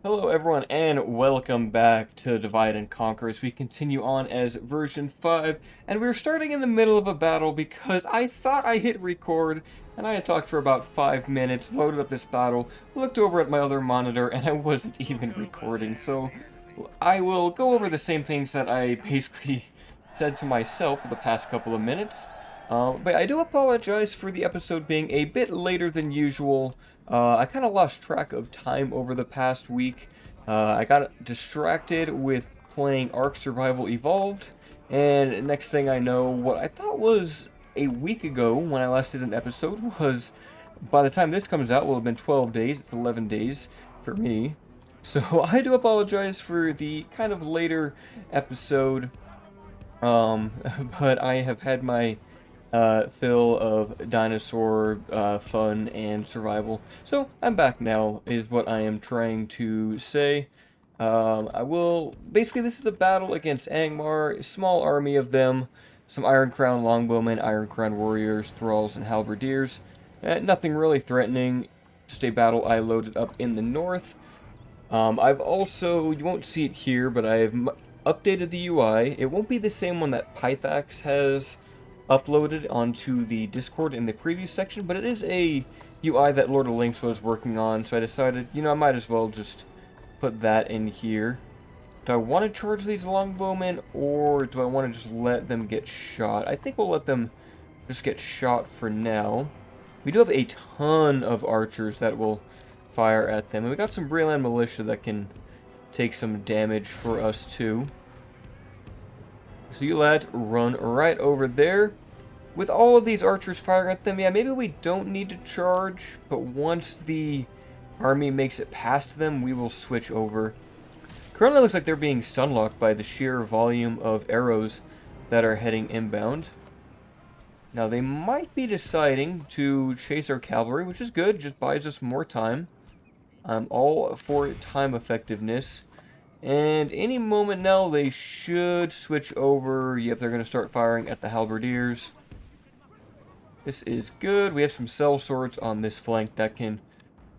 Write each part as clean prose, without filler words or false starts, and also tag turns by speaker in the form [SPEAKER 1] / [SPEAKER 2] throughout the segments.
[SPEAKER 1] Hello everyone and welcome back to Divide and Conquer as we continue on as version 5, and we're starting in the middle of a battle because I thought I hit record and I had talked for about 5 minutes, loaded up this battle, looked over at my other monitor, and I wasn't even recording. So I will go over the same things that I basically said to myself for the past couple of minutes. But I do apologize for the episode being a bit later than usual. I kind of lost track of time over the past week. I got distracted with playing Ark Survival Evolved, and next thing I know, what I thought was a week ago when I last did an episode was, by the time this comes out, will have been 12 days. It's 11 days for me. So I do apologize for the kind of later episode, but I have had my fill of dinosaur fun and survival. So I'm back now, is what I am trying to say. I will basically, this is a battle against Angmar, a small army of them, some Iron Crown longbowmen, Iron Crown warriors, thralls, and halberdiers. Nothing really threatening. Just a battle I loaded up in the north. I've also, you won't see it here, but I've updated the UI. It won't be the same one that Pythax has uploaded onto the Discord in the preview section, but it is a UI that Lord of Links was working on, so I decided, I might as well just put that in here. Do I want to charge these longbowmen, or do I want to just let them get shot? I think we'll let them just get shot for now. We do have a ton of archers that will fire at them, and we got some Breland militia that can take some damage for us too. So you lads run right over there. With all of these archers firing at them, yeah, maybe we don't need to charge, but once the army makes it past them, we will switch over. Currently looks like they're being stunlocked by the sheer volume of arrows that are heading inbound. Now they might be deciding to chase our cavalry, which is good, just buys us more time. I'm all for time effectiveness. And any moment now, they should switch over. Yep, they're going to start firing at the halberdiers. This is good. We have some sellswords on this flank that can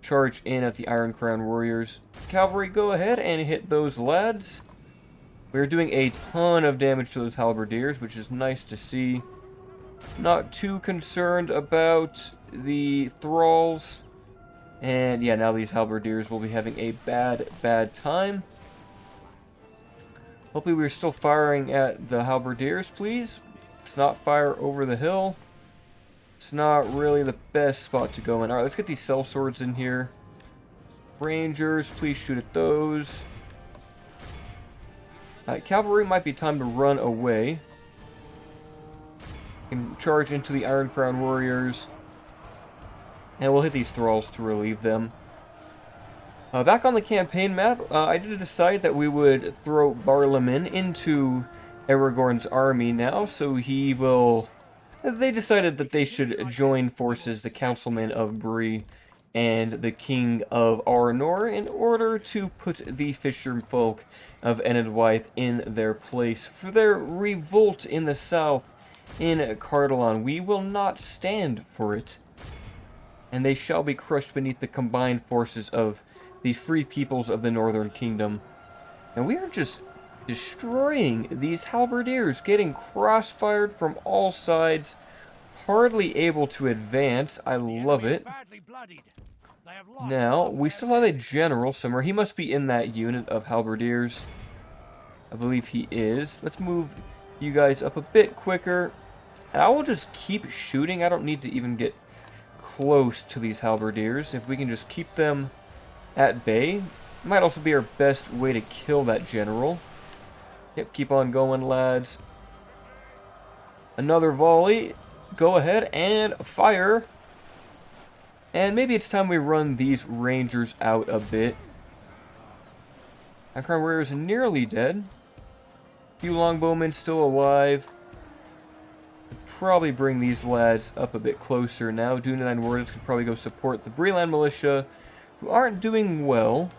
[SPEAKER 1] charge in at the Iron Crown warriors. Cavalry, go ahead and hit those lads. We're doing a ton of damage to those halberdiers, which is nice to see. Not too concerned about the thralls. And yeah, now these halberdiers will be having a bad time. Hopefully we're still firing at the halberdiers, please. Let's not fire over the hill. It's not really the best spot to go in. Alright, let's get these sellswords in here. Rangers, please shoot at those. Cavalry might be time to run away. And charge into the Iron Crown warriors. And we'll hit these thralls to relieve them. Back on the campaign map, I did decide that we would throw Barlaman into Aragorn's army now, so he will... They decided that they should join forces, the Councilman of Bree and the King of Arnor, in order to put the fisherfolk of Enedwaith in their place. For their revolt in the south in Cardalon, we will not stand for it. And they shall be crushed beneath the combined forces of the free peoples of the Northern Kingdom. And we are just destroying these halberdiers, getting crossfired from all sides, hardly able to advance. I love it. Now, we still have a general somewhere. He must be in that unit of halberdiers. I believe he is. Let's move you guys up a bit quicker. And I will just keep shooting. I don't need to even get close to these halberdiers. If we can just keep them at bay, might also be our best way to kill that general. Yep, keep on going, lads. Another volley. Go ahead and fire. And maybe it's time we run these rangers out a bit. Iron Crown warrior is nearly dead. A few longbowmen still alive. Probably bring these lads up a bit closer now. Dunedain warriors could probably go support the Breland militia, who aren't doing well.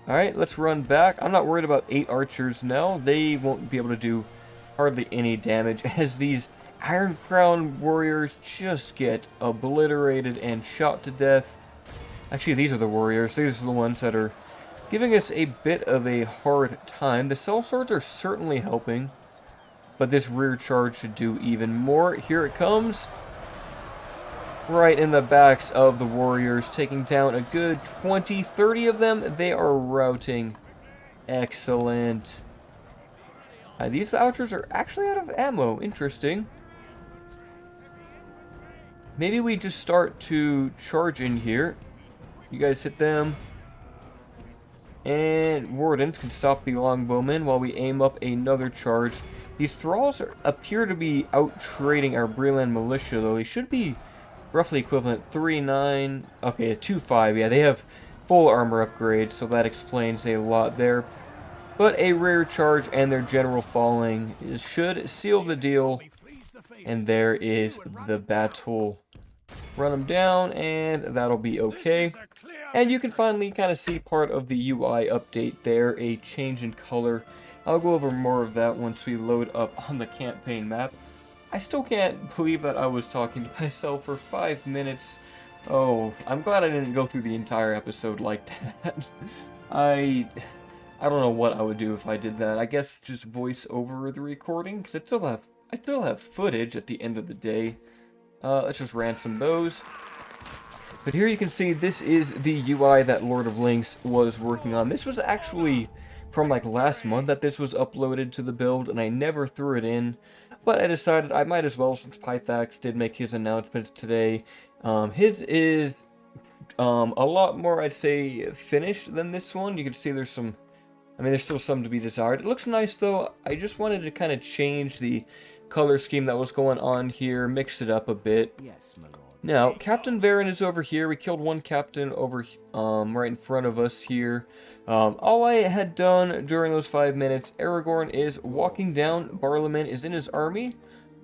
[SPEAKER 1] Alright, let's run back. I'm not worried about 8 archers now. They won't be able to do hardly any damage as these Iron Crown warriors just get obliterated and shot to death. Actually, these are the warriors. These are the ones that are giving us a bit of a hard time. The sellswords are certainly helping, but this rear charge should do even more. Here it comes. Right in the backs of the warriors, taking down a good 20, 30 of them. They are routing. Excellent. These archers are actually out of ammo. Interesting. Maybe we just start to charge in here. You guys hit them. And wardens can stop the longbowmen while we aim up another charge. These thralls appear to be out-trading our Breland militia, though. They should be roughly equivalent. 3-9. Okay, a 2-5. Yeah, they have full armor upgrade, so that explains a lot there. But a rear charge and their general falling should seal the deal. And there is the battle. Run them down, and that'll be okay. And you can finally kind of see part of the UI update there, a change in color. I'll go over more of that once we load up on the campaign map. I still can't believe that I was talking to myself for 5 minutes. Oh, I'm glad I didn't go through the entire episode like that. I don't know what I would do if I did that. I guess just voice over the recording, because I still have footage at the end of the day. Let's just ransom those. But here you can see this is the UI that Lord of Links was working on. This was actually from like last month that this was uploaded to the build, and I never threw it in. But I decided I might as well, since Pythax did make his announcements today. His is a lot more, I'd say, finished than this one. You can see there's some, there's still some to be desired. It looks nice though. I just wanted to kind of change the color scheme that was going on here, mix it up a bit.
[SPEAKER 2] Yes, my lord.
[SPEAKER 1] Now, Captain Varen is over here. We killed one captain over right in front of us here. All I had done during those 5 minutes, Aragorn is walking down. Barlaman is in his army.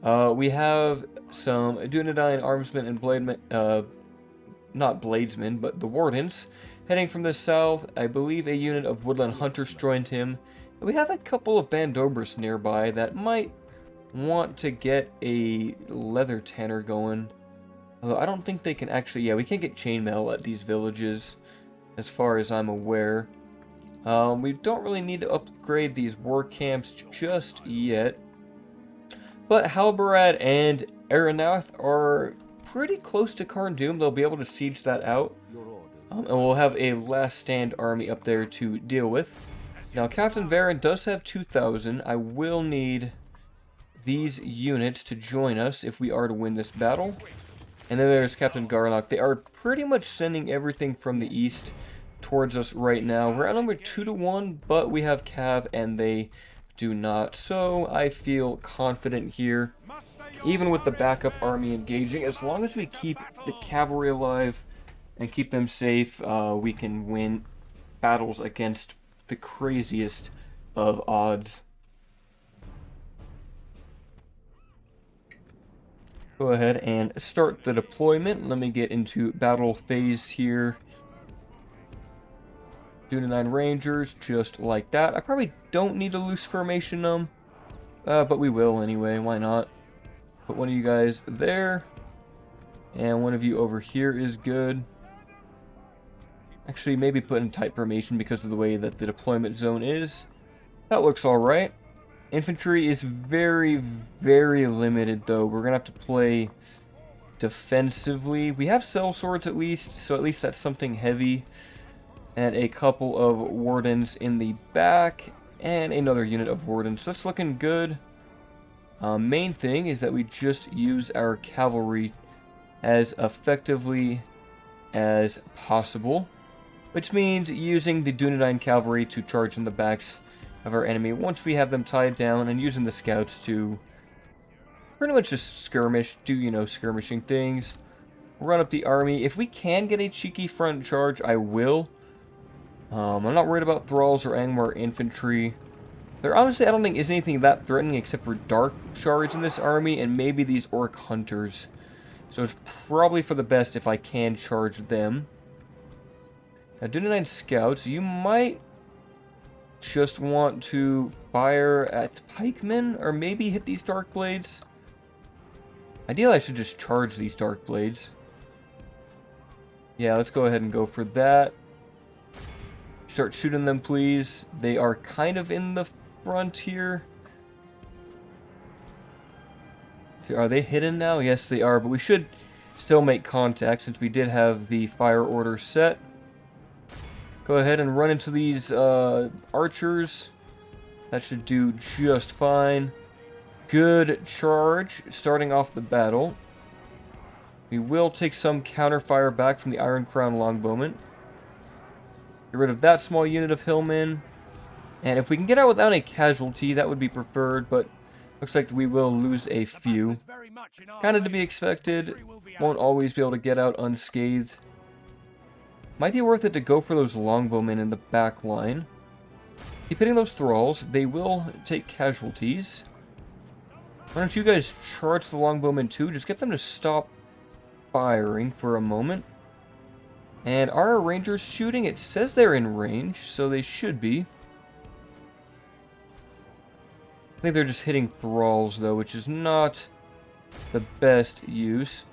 [SPEAKER 1] We have some Dunedain armsmen and blademen, not bladesmen, but the wardens, heading from the south. I believe a unit of woodland hunters joined him. And we have a couple of bandobras nearby that might want to get a leather tanner going. Although I don't think they can actually, yeah, we can't get chainmail at these villages, as far as I'm aware. We don't really need to upgrade these war camps just yet. But Halbarad and Enedwaith are pretty close to Carn Dûm. They'll be able to siege that out. And we'll have a last stand army up there to deal with. Now, Captain Varen does have 2,000. I will need these units to join us if we are to win this battle. And then there's Captain Garlock. They are pretty much sending everything from the east towards us right now. We're outnumbered 2-1, but we have Cav and they do not. So I feel confident here, even with the backup army engaging. As long as we keep the cavalry alive and keep them safe, we can win battles against the craziest of odds. Go ahead and start the deployment. Let me get into battle phase here. Dunedain Rangers, just like that. I probably don't need a loose formation, but we will anyway. Why not? Put one of you guys there, and one of you over here is good. Actually, maybe put in tight formation because of the way that the deployment zone is. That looks alright. Infantry is very, very limited, though. We're going to have to play defensively. We have sellswords at least, so at least that's something heavy. And a couple of wardens in the back, and another unit of wardens. So that's looking good. Main thing is that we just use our cavalry as effectively as possible. Which means using the Dunedain cavalry to charge in the backs of our enemy once we have them tied down, and using the scouts to pretty much just skirmish, do, skirmishing things. Run up the army. If we can get a cheeky front charge, I will. I'm not worried about thralls or Angmar infantry. There honestly, I don't think is anything that threatening except for dark shards in this army and maybe these orc hunters. So it's probably for the best if I can charge them. Now, Dunedain scouts, you might just want to fire at pikemen, or maybe hit these dark blades. Ideally, I should just charge these dark blades. Yeah, let's go ahead and go for that. Start shooting them, please. They are kind of in the front here. Are they hidden now? Yes, they are, but we should still make contact since we did have the fire order set. Go ahead and run into these archers. That should do just fine. Good charge starting off the battle. We will take some counterfire back from the Iron Crown Longbowmen. Get rid of that small unit of hillmen. And if we can get out without a casualty, that would be preferred, but looks like we will lose a few. Kind of to be expected. Won't always be able to get out unscathed. Might be worth it to go for those longbowmen in the back line. Keep hitting those thralls. They will take casualties. Why don't you guys charge the longbowmen too? Just get them to stop firing for a moment. And are our rangers shooting? It says they're in range, so they should be. I think they're just hitting thralls though, which is not the best use.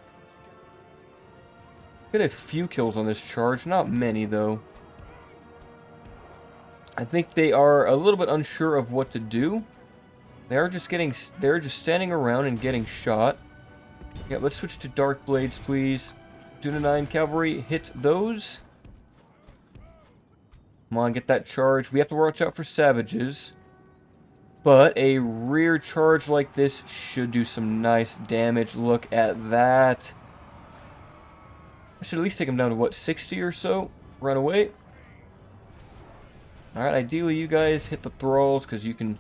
[SPEAKER 1] Get a few kills on this charge, not many though. I think they are a little bit unsure of what to do. They're just standing around and getting shot. Yeah, let's switch to Dark Blades, please. 2 to 9 cavalry, hit those. Come on, get that charge. We have to watch out for savages. But a rear charge like this should do some nice damage. Look at that. I should at least take him down to, what, 60 or so? Run away. Alright, ideally you guys hit the thralls because you can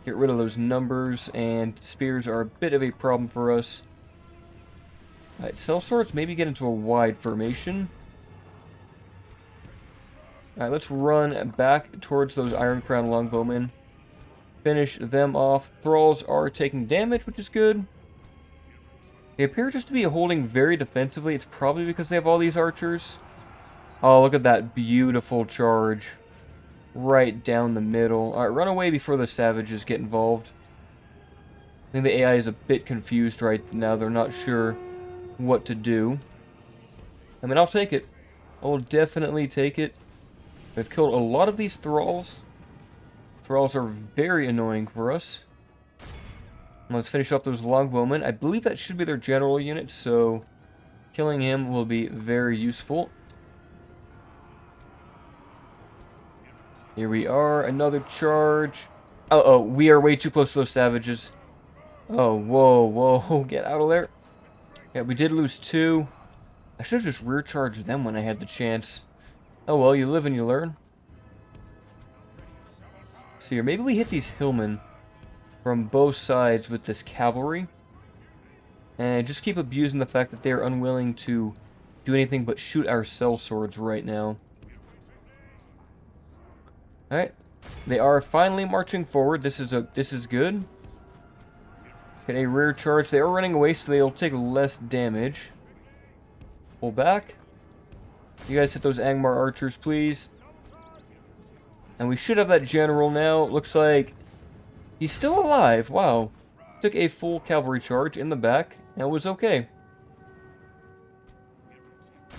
[SPEAKER 1] get rid of those numbers, and spears are a bit of a problem for us. Alright, sellswords maybe get into a wide formation. Alright, let's run back towards those Iron Crown Longbowmen. Finish them off. Thralls are taking damage, which is good. They appear just to be holding very defensively. It's probably because they have all these archers. Oh, look at that beautiful charge. Right down the middle. Alright, run away before the savages get involved. I think the AI is a bit confused right now. They're not sure what to do. I mean, I'll take it. I'll definitely take it. We've killed a lot of these thralls. Thralls are very annoying for us. Let's finish off those longbowmen. I believe that should be their general unit, so killing him will be very useful. Here we are, another charge. Uh-oh, we are way too close to those savages. Oh, whoa, whoa, get out of there. Yeah, we did lose 2. I should have just rear charged them when I had the chance. Oh well, you live and you learn. See here, maybe we hit these hillmen from both sides with this cavalry. And just keep abusing the fact that they are unwilling to do anything but shoot our sellswords right now. Alright. They are finally marching forward. This is good. Get a rear charge. They are running away, so they'll take less damage. Pull back. You guys hit those Angmar archers, please. And we should have that general now. Looks like he's still alive. Wow. Took a full cavalry charge in the back and was okay.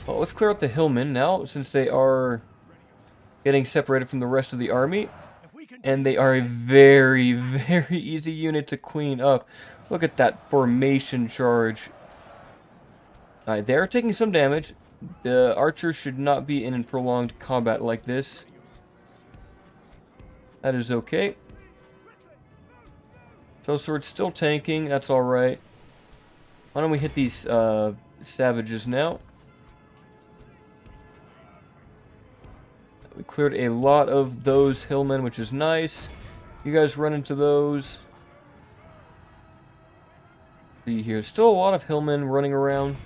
[SPEAKER 1] Well, let's clear out the hillmen now, since they are getting separated from the rest of the army. And they are a very, very easy unit to clean up. Look at that formation charge. Alright, they are taking some damage. The archers should not be in prolonged combat like this. That is okay. Sellsword's still tanking. That's alright. Why don't we hit these savages now? We cleared a lot of those hillmen, which is nice. You guys run into those. See here, still a lot of hillmen running around.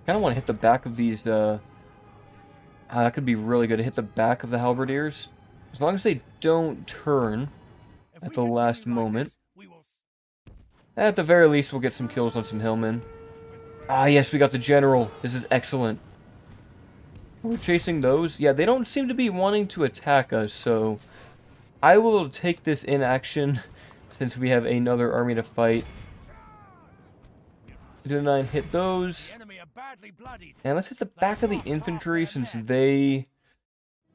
[SPEAKER 1] Kind of want to hit the back of these. That could be really good to hit the back of the halberdiers, as long as they don't turn at the last moment. At the very least, we'll get some kills on some hillmen. Ah, yes, we got the general. This is excellent. We're chasing those. Yeah, they don't seem to be wanting to attack us, so I will take this in action since we have another army to fight. Dunedain hit those. And let's hit the back of the infantry since they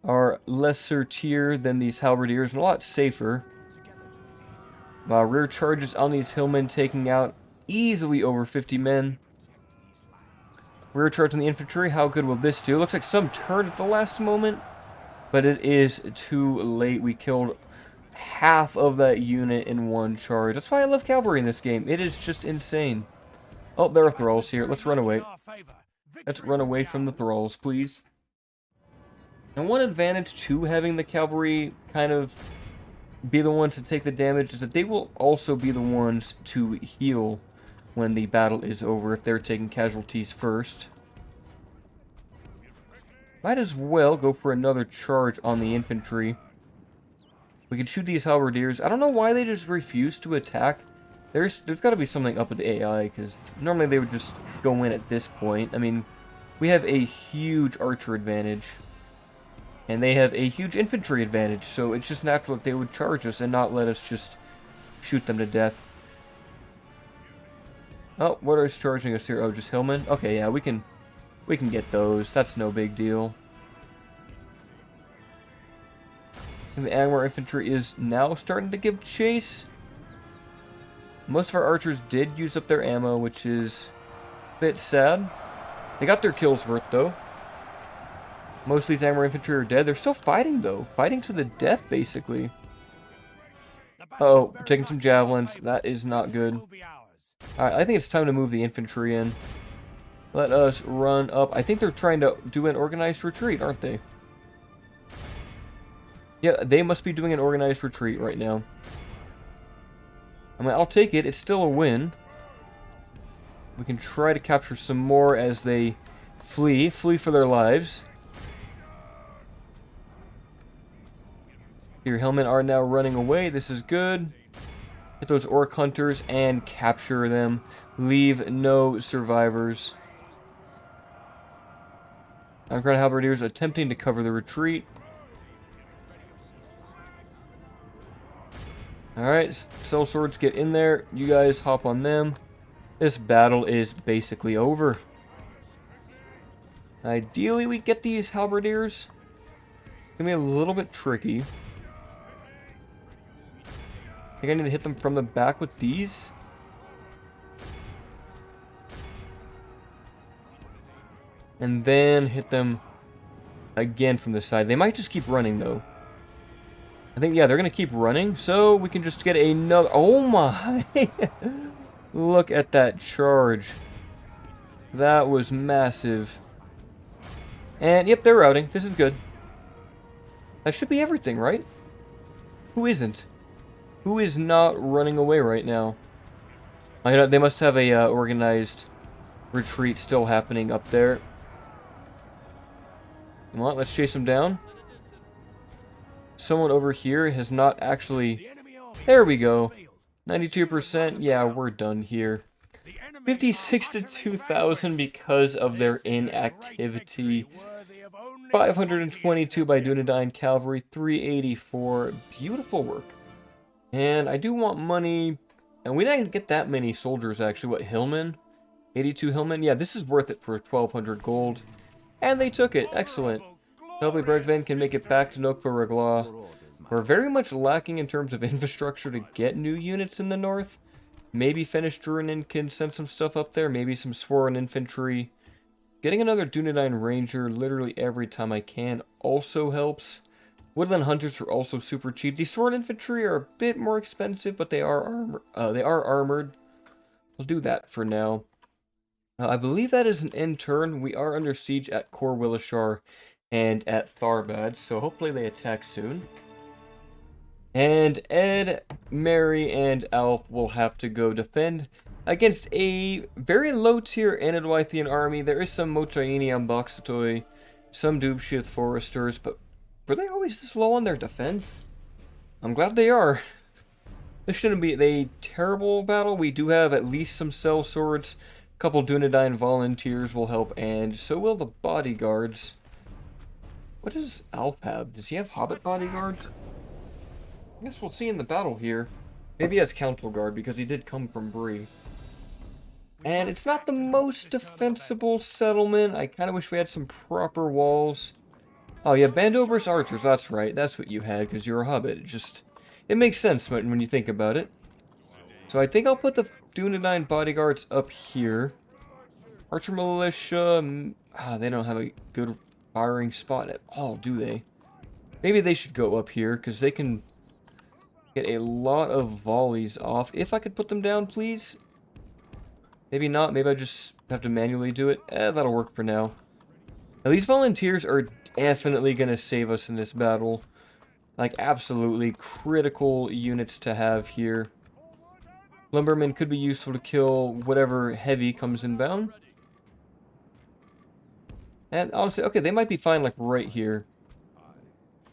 [SPEAKER 1] are lesser tier than these halberdiers and a lot safer. Rear charges on these hillmen taking out easily over 50 men. Rear charge on the infantry, how good will this do? Looks like some turn at the last moment, but it is too late. We killed half of that unit in one charge. That's why I love cavalry in this game. It is just insane. Oh, there are thralls here. Let's run away. Let's run away from the thralls, please. And one advantage to having the cavalry kind of be the ones to take the damage is that they will also be the ones to heal when the battle is over if they're taking casualties first. Might as well go for another charge on the infantry. We can shoot these halberdiers. I don't know why they just refuse to attack. There's got to be something up with the AI, because normally they would just go in at this point. I mean, we have a huge archer advantage. And they have a huge infantry advantage, so it's just natural that they would charge us and not let us just shoot them to death. Oh, what is charging us here? Oh, just hillmen? Okay, yeah, we can get those. That's no big deal. And the Arnor infantry is now starting to give chase. Most of our archers did use up their ammo, which is a bit sad. They got their kills worth, though. Most of these Arnor infantry are dead. They're still fighting, though. Fighting to the death, basically. Uh-oh, we're taking some javelins. That is not good. Alright, I think it's time to move the infantry in. Let us run up. I think they're trying to do an organized retreat, aren't they? Yeah, they must be doing an organized retreat right now. I mean, I'll take it. It's still a win. We can try to capture some more as they flee for their lives. Your hillmen are now running away. This is good. Hit those orc hunters and capture them. Leave no survivors. Ironclad halberdiers attempting to cover the retreat. Alright, sellswords, get in there. You guys hop on them. This battle is basically over. Ideally, we get these halberdiers. It's gonna be a little bit tricky. I think I need to hit them from the back with these. And then hit them again from the side. They might just keep running, though. I think, yeah, they're going to keep running. So we can just get another... Oh, my! Look at that charge. That was massive. And, yep, they're routing. This is good. That should be everything, right? Who isn't? Who is not running away right now? I know they must have a organized retreat still happening up there. Come on, let's chase them down. Someone over here has not actually... There we go. 92%. Yeah, we're done here. 56 to 2,000 because of their inactivity. 522 by Dunedain Cavalry. 384. Beautiful work. And I do want money. And we didn't get that many soldiers, actually. What, hillmen? 82 hillmen? Yeah, this is worth it for 1,200 gold. And they took it. Excellent. Hopefully Bregvan can make it back to Nokba Regla. We're very much lacking in terms of infrastructure to get new units in the north. Maybe Fennis Druinen can send some stuff up there. Maybe some Sworn Infantry. Getting another Dunedain Ranger literally every time I can also helps. Woodland Hunters are also super cheap. The Sworn Infantry are a bit more expensive, but they are armored. We'll do that for now. I believe that is an end turn. We are under siege at Cor Willishar and at Tharbad, so hopefully they attack soon. And Ed, Mary, and Alf will have to go defend against a very low-tier Enedwaithian army. There is some Mochaini Amboxatoi, some Dubshith Foresters, but were they always this low on their defense? I'm glad they are. This shouldn't be a terrible battle. We do have at least some sellswords. A couple Dunedain volunteers will help, and so will the bodyguards. What does Alf have? Does he have hobbit bodyguards? I guess we'll see in the battle here. Maybe he has Council Guard, because he did come from Bree. And it's not the most defensible settlement. I kind of wish we had some proper walls. Oh yeah, Bandover's archers, that's right. That's what you had, because you're a hobbit. It makes sense when you think about it. So I think I'll put the Dunedain bodyguards up here. Archer militia, they don't have a good firing spot at all, do they? Maybe they should go up here, because they can get a lot of volleys off. If I could put them down, please. Maybe not. Maybe I just have to manually do it. That'll work for now. Now, these volunteers are definitely going to save us in this battle. Like, absolutely critical units to have here. Lumbermen could be useful to kill whatever heavy comes inbound. And honestly, okay, they might be fine, like, right here.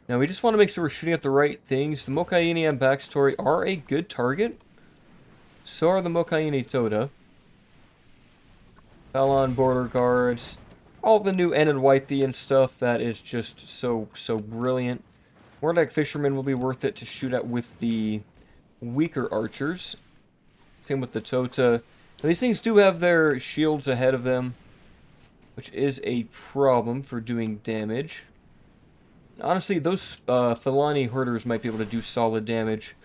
[SPEAKER 1] Now, we just want to make sure we're shooting at the right things. The Mokaini and backstory are a good target. So are the Mokaini Toda. Balon border guards. All the new Enedwaithian stuff that is just so brilliant. Mordek Fishermen will be worth it to shoot at with the weaker archers. Same with the Tota. Now, these things do have their shields ahead of them, which is a problem for doing damage. Honestly, those Filani herders might be able to do solid damage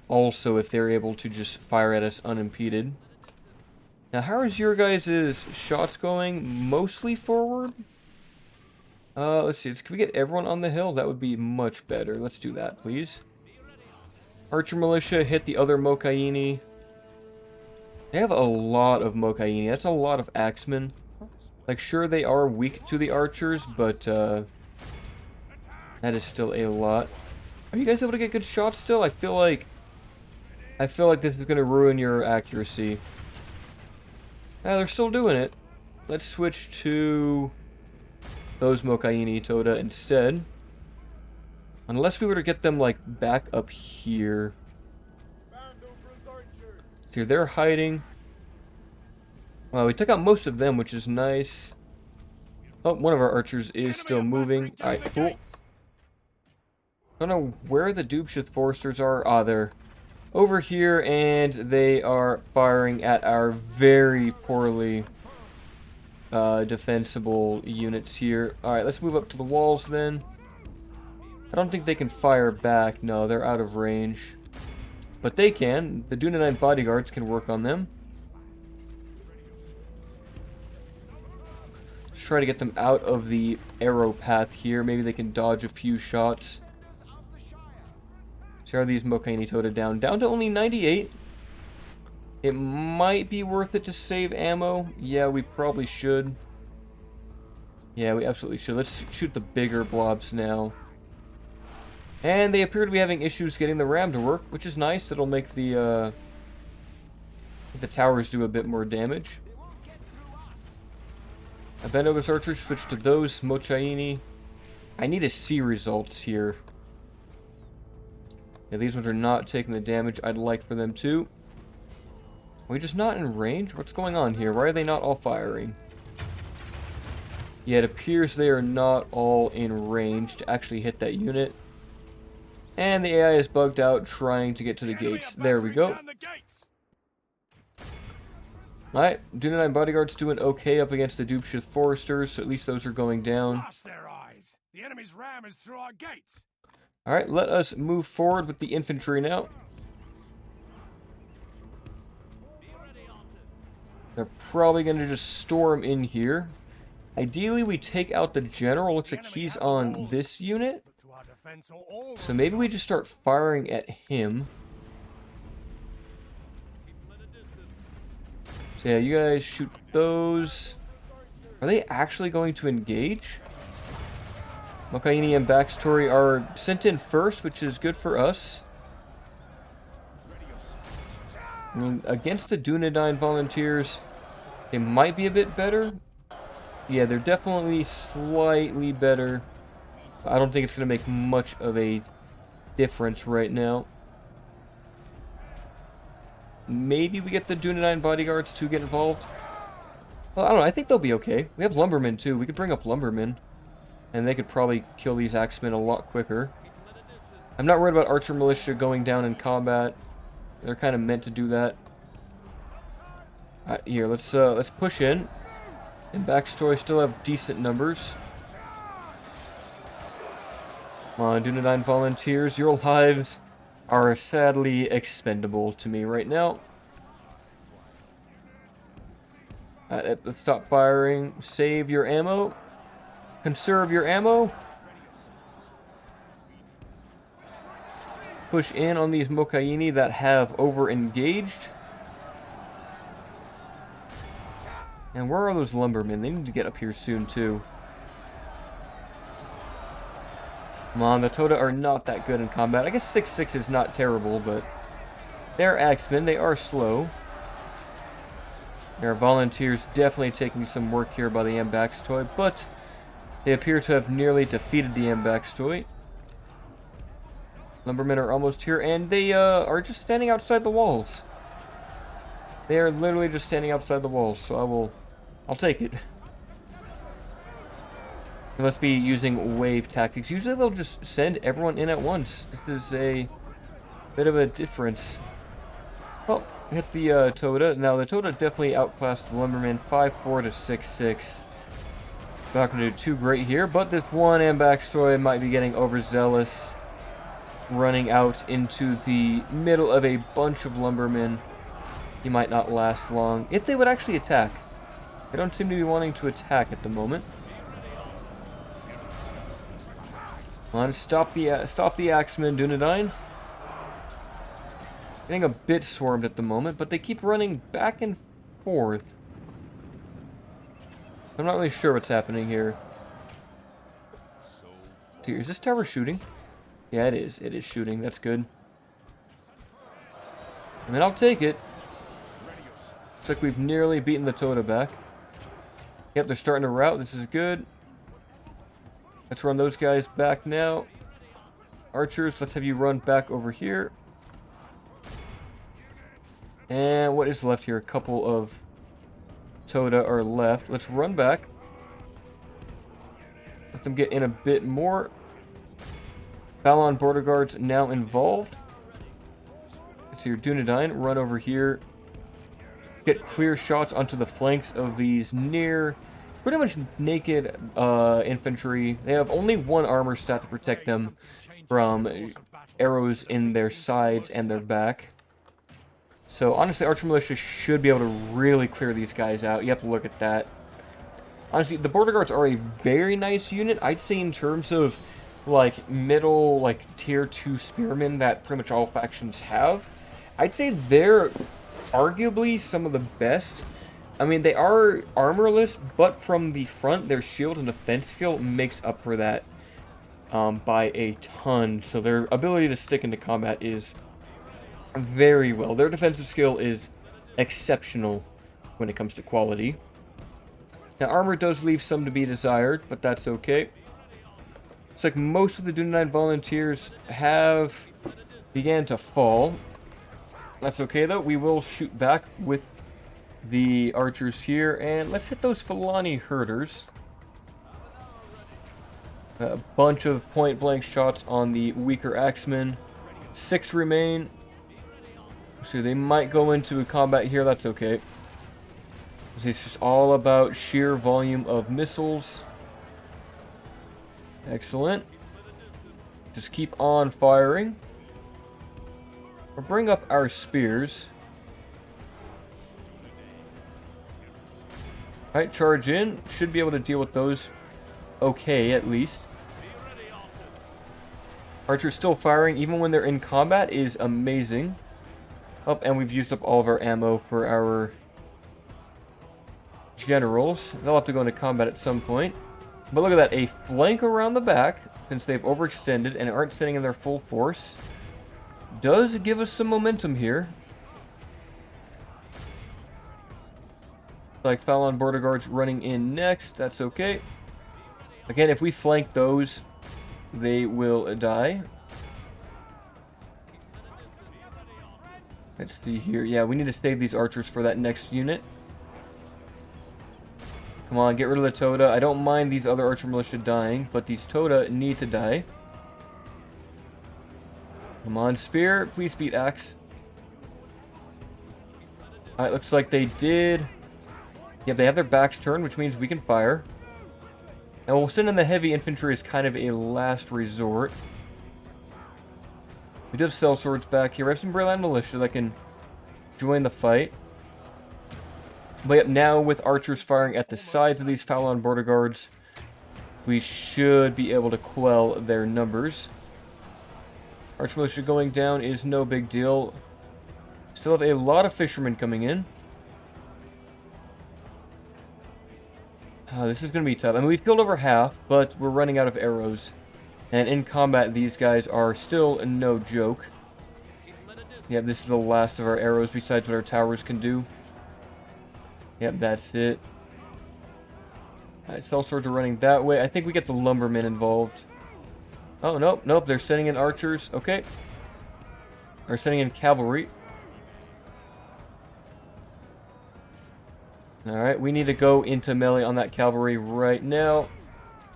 [SPEAKER 1] also if they're able to just fire at us unimpeded. Now, how is your guys' shots going? Mostly forward? Let's see. Can we get everyone on the hill? That would be much better. Let's do that, please. Archer militia hit the other Mokaini. They have a lot of Mokaini. That's a lot of axemen. Like, sure, they are weak to the archers, but that is still a lot. Are you guys able to get good shots still? I feel like this is going to ruin your accuracy. They're still doing it. Let's switch to those Mokaini Toda instead. Unless we were to get them, like, back up here. So they're hiding. Well, we took out most of them, which is nice. Oh, one of our archers is still moving. Alright, cool. I don't know where the Dubshith Foresters are. Ah, they're over here, and they are firing at our very poorly defensible units here. Alright, let's move up to the walls then. I don't think they can fire back. No, they're out of range. But they can. The Dunedain bodyguards can work on them. Let's try to get them out of the arrow path here. Maybe they can dodge a few shots. So are these Mokaini Toda down? Down to only 98. It might be worth it to save ammo. Yeah, we probably should. Yeah, we absolutely should. Let's shoot the bigger blobs now. And they appear to be having issues getting the ram to work, which is nice. It'll make the towers do a bit more damage. Abendogus archers switch to those Mochaini. I need to see results here. Yeah, these ones are not taking the damage I'd like for them to. Are we just not in range? What's going on here? Why are they not all firing? Yeah, it appears they are not all in range to actually hit that unit. And the AI is bugged out trying to get to the gates. There we go. Alright, Dunedain bodyguards doing okay up against the Dubshith Foresters, so at least those are going down.
[SPEAKER 2] The enemy's ram is through our gates.
[SPEAKER 1] Alright, let us move forward with the infantry now. They're probably going to just storm in here. Ideally, we take out the general. Looks like he's on this unit. So maybe we just start firing at him. So yeah, you guys shoot those. Are they actually going to engage? Mokaini and Backstory are sent in first, which is good for us. I mean, against the Dunedain volunteers, they might be a bit better. Yeah, they're definitely slightly better. I don't think it's going to make much of a difference right now. Maybe we get the Dunedain bodyguards to get involved. Well, I don't know. I think they'll be okay. We have lumbermen, too. We could bring up lumbermen. And they could probably kill these axemen a lot quicker. I'm not worried about archer militia going down in combat. They're kind of meant to do that. Here, let's push in. And backstory still have decent numbers. Come on, Dunedain volunteers, your lives are sadly expendable to me right now. Let's stop firing. Save your ammo. Conserve your ammo. Push in on these Mokaini that have over-engaged. And where are those lumbermen? They need to get up here soon, too. Come on, the Toda are not that good in combat. I guess 6-6 is not terrible, but they're axemen. They are slow. There are volunteers definitely taking some work here by the Ambaxtoy, but they appear to have nearly defeated the Ambaxtoy. Lumbermen are almost here, and they are just standing outside the walls. They are literally just standing outside the walls, so I'll take it. They must be using wave tactics. Usually they'll just send everyone in at once. This is a bit of a difference. Well, hit the Toda. Now, the Toda definitely outclassed the Lumberman 5-4 to 6-6. Not going to do too great here, but this one Ambaxtoy might be getting overzealous. Running out into the middle of a bunch of Lumbermen. He might not last long. If they would actually attack. They don't seem to be wanting to attack at the moment. Come on, stop the Axemen, Dunedain. Getting a bit swarmed at the moment, but they keep running back and forth. I'm not really sure what's happening here. See, is this tower shooting? Yeah, it is. It is shooting. That's good. I mean, I'll take it. Looks like we've nearly beaten the Toda back. Yep, they're starting to rout. This is good. Let's run those guys back now. Archers, let's have you run back over here. And what is left here? A couple of Toda are left. Let's run back. Let them get in a bit more. Balon border guards now involved. Let's see your Dunedain. Run over here. Get clear shots onto the flanks of these near, pretty much naked infantry. They have only one armor stat to protect them from arrows in their sides and their back. So honestly, Archer Militia should be able to really clear these guys out. Yep, look at that. Honestly, the border guards are a very nice unit. I'd say in terms of like middle, like tier 2 spearmen that pretty much all factions have, I'd say they're arguably some of the best. I mean, they are armorless, but from the front, their shield and defense skill makes up for that by a ton. So their ability to stick into combat is very well. Their defensive skill is exceptional when it comes to quality. Now, armor does leave some to be desired, but that's okay. It's like most of the Dunedain volunteers have began to fall. That's okay, though. We will shoot back with the archers here, and let's hit those Fulani herders. A bunch of point-blank shots on the weaker axemen. 6 remain. So they might go into a combat here. That's okay. It's just all about sheer volume of missiles. Excellent. Just keep on firing. We'll bring up our spears. Alright, charge in. Should be able to deal with those okay, at least. Archers still firing, even when they're in combat, is amazing. Oh, and we've used up all of our ammo for our generals. They'll have to go into combat at some point. But look at that, a flank around the back, since they've overextended and aren't standing in their full force, does give us some momentum here. Like Falon border guards running in next, that's okay. Again, if we flank those, they will die. Let's see here. Yeah, we need to save these archers for that next unit. Come on, get rid of the Toda. I don't mind these other archer militia dying, but these Toda need to die. Come on, spear. Please beat axe. Alright, looks like they did. Yep, they have their backs turned, which means we can fire. And we'll send in the heavy infantry as kind of a last resort. We do have sellswords back here. We have some Brayland militia that can join the fight. But yep, now with archers firing at the sides of these Falon border guards, we should be able to quell their numbers. Arch militia going down is no big deal. Still have a lot of fishermen coming in. This is going to be tough. I mean, we've killed over half, but we're running out of arrows. And in combat, these guys are still no joke. Yeah, this is the last of our arrows besides what our towers can do. Yep, that's it. Alright, sellswords are running that way. I think we get the lumbermen involved. Oh, nope, nope. They're sending in archers. Okay. They're sending in cavalry. Alright, we need to go into melee on that cavalry right now.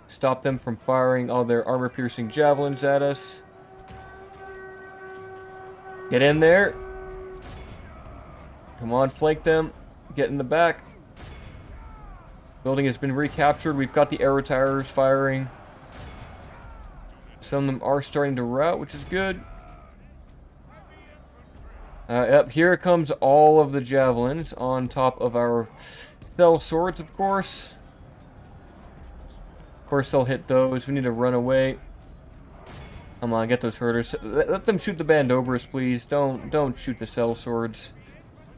[SPEAKER 1] Stop them from firing all their armor-piercing javelins at us. Get in there. Come on, flank them. Get in the back. Building has been recaptured. We've got the arrow towers firing. Some of them are starting to rout, which is good. Yep, here comes all of the javelins on top of our sellswords, of course. Of course, they'll hit those. We need to run away. Come on, get those herders. Let them shoot the bandobras, please. Don't shoot the sellswords.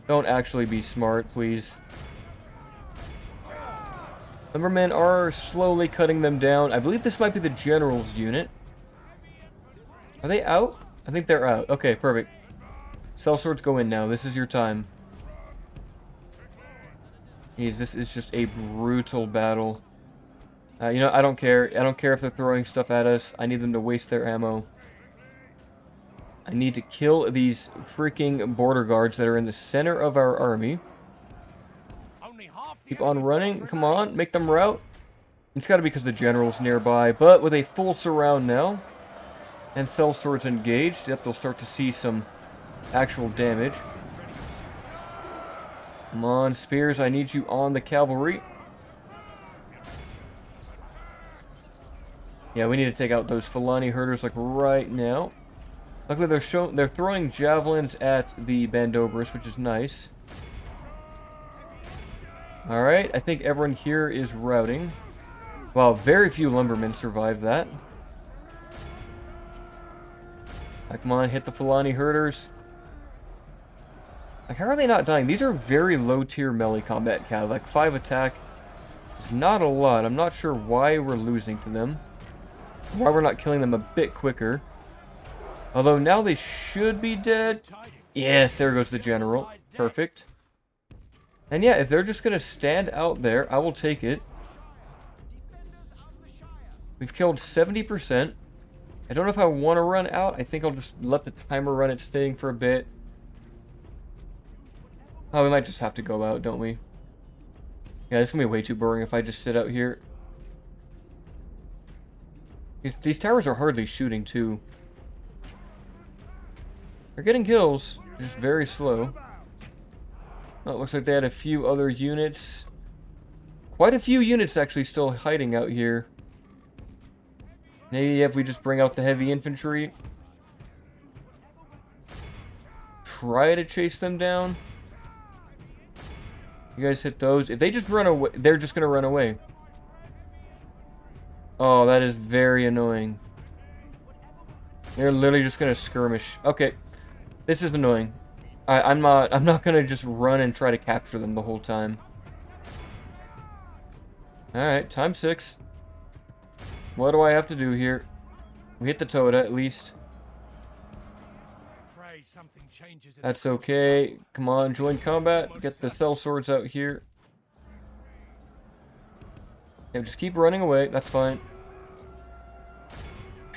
[SPEAKER 1] Don't actually be smart, please. Lumbermen are slowly cutting them down. I believe this might be the general's unit. Are they out? I think they're out. Okay, perfect. Sellswords go in now. This is your time. Jeez, this is just a brutal battle. You know, I don't care. I don't care if they're throwing stuff at us. I need them to waste their ammo. I need to kill these freaking border guards that are in the center of our army. Keep on running. Come on, make them rout. It's got to be because the general's nearby. But with a full surround now, and sellswords engaged, yep, they'll start to see some actual damage. Come on, spears, I need you on the cavalry. Yeah, we need to take out those Fulani herders like right now. Luckily, they're throwing javelins at the bandobras, which is nice. All right, I think everyone here is routing. Wow, very few lumbermen survived that. Come on, hit the Fulani herders. Like, how are they not dying? These are very low-tier melee combat cav. Like, 5 attack is not a lot. I'm not sure why we're losing to them. Why we're not killing them a bit quicker. Although now they should be dead. Yes, there goes the general. Perfect. And yeah, if they're just going to stand out there, I will take it. We've killed 70%. I don't know if I want to run out. I think I'll just let the timer run its thing for a bit. Oh, we might just have to go out, don't we? Yeah, it's going to be way too boring if I just sit out here. These towers are hardly shooting, too. They're getting kills. They're just very slow. Oh, it looks like they had a few other units. Quite a few units actually still hiding out here. Maybe if we just bring out the heavy infantry. Try to chase them down. You guys hit those. If they just run away, they're just going to run away. Oh, that is very annoying. They're literally just going to skirmish. Okay. This is annoying. I'm not going to just run and try to capture them the whole time. Alright, time 6. What do I have to do here? We hit the Toda at least. That's okay. Come on, join combat. Get the sellswords out here. Yeah, just keep running away. That's fine.